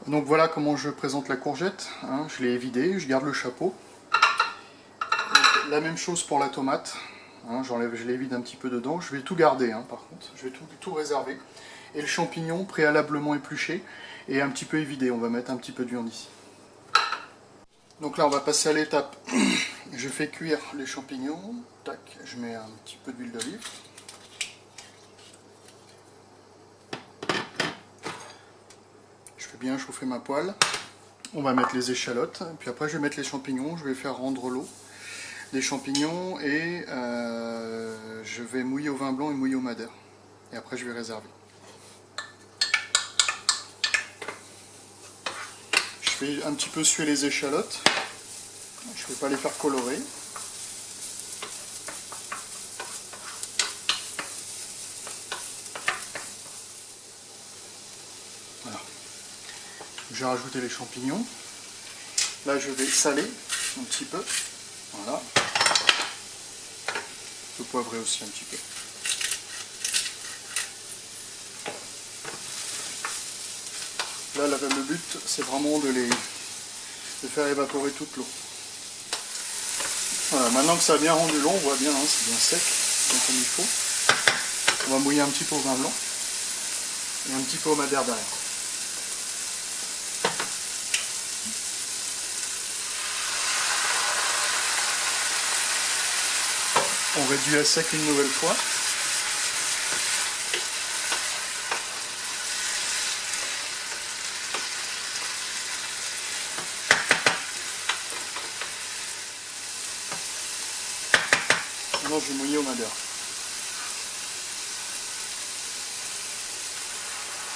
Donc voilà comment je présente la courgette, hein. Je l'ai évidée, je garde le chapeau. Donc, la même chose pour la tomate, hein. Je l'évide un petit peu dedans. Je vais tout garder, hein, par contre, je vais tout réserver. Et le champignon préalablement épluché et un petit peu évidé, on va mettre un petit peu de viande ici. Donc là on va passer à l'étape, je fais cuire les champignons, tac, je mets un petit peu d'huile d'olive. Je fais bien chauffer ma poêle. On va mettre les échalotes, puis après je vais mettre les champignons, je vais faire rendre l'eau des champignons et je vais mouiller au vin blanc et mouiller au madère. Et après je vais réserver. Je fais un petit peu suer les échalotes, je ne vais pas les faire colorer. Voilà. Je vais rajouter les champignons. Là je vais saler un petit peu. Voilà. Je peux poivrer aussi un petit peu. Là, le but, c'est vraiment de faire évaporer toute l'eau. Voilà, maintenant que ça a bien rendu l'eau, on voit bien, hein, c'est bien sec, donc comme il faut. On va mouiller un petit peu au vin blanc et un petit peu au madère derrière. On réduit à sec une nouvelle fois. Maintenant, je vais mouiller au madère.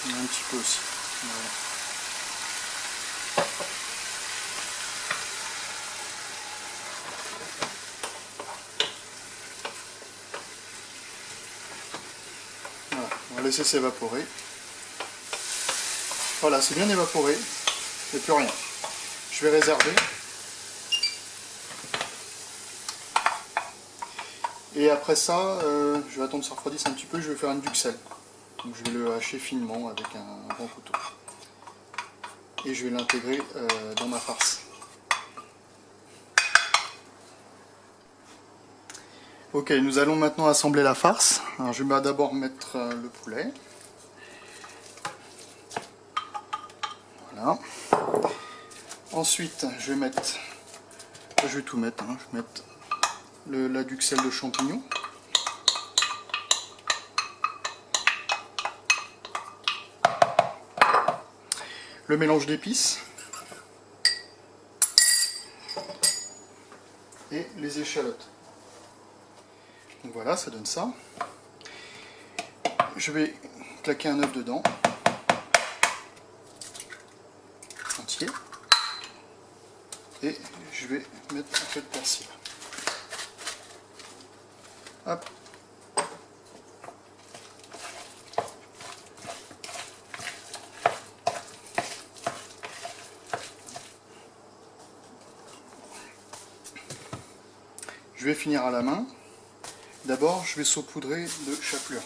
Et un petit peu aussi. Voilà. Voilà, on va laisser s'évaporer. Voilà, c'est bien évaporé. Il n'y a plus rien. Je vais réserver. Et après ça, je vais attendre que ça refroidisse un petit peu, je vais faire une duxelle. Donc je vais le hacher finement avec un grand couteau. Et je vais l'intégrer dans ma farce. Ok, nous allons maintenant assembler la farce. Alors je vais d'abord mettre le poulet. Voilà. Ensuite, je vais tout mettre. Hein. Je vais mettre la duxelle de champignons. Le mélange d'épices. Et les échalotes. Donc voilà, ça donne ça. Je vais claquer un œuf dedans. Entier. Et je vais mettre un peu de persil. Hop. Je vais finir à la main. D'abord, je vais saupoudrer de chapelure.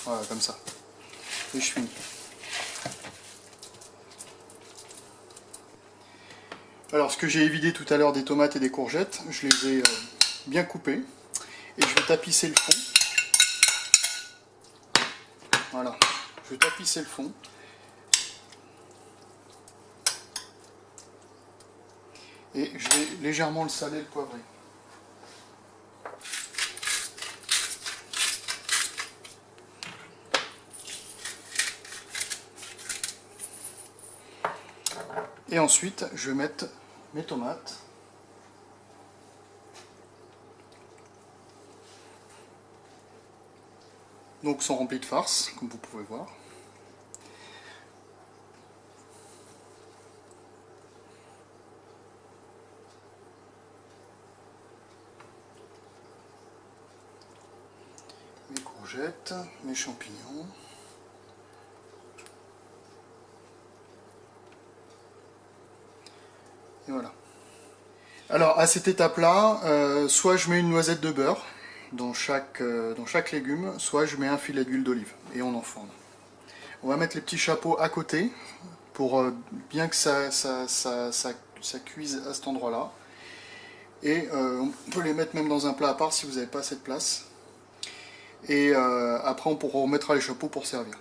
Voilà, comme ça. Et je finis. Alors, ce que j'ai évidé tout à l'heure des tomates et des courgettes, je les ai bien coupées. Et je vais tapisser le fond. Voilà. Je vais tapisser le fond. Et je vais légèrement le saler et le poivrer. Et ensuite, je vais mettre mes tomates. Donc, sont remplies de farce, comme vous pouvez voir. Mes courgettes, mes champignons. Et voilà. Alors à cette étape-là, soit je mets une noisette de beurre dans chaque légume, soit je mets un filet d'huile d'olive et on enfourne. On va mettre les petits chapeaux à côté pour bien que ça cuise à cet endroit-là. Et on peut les mettre même dans un plat à part si vous n'avez pas assez de place. Et après on pourra remettre les chapeaux pour servir.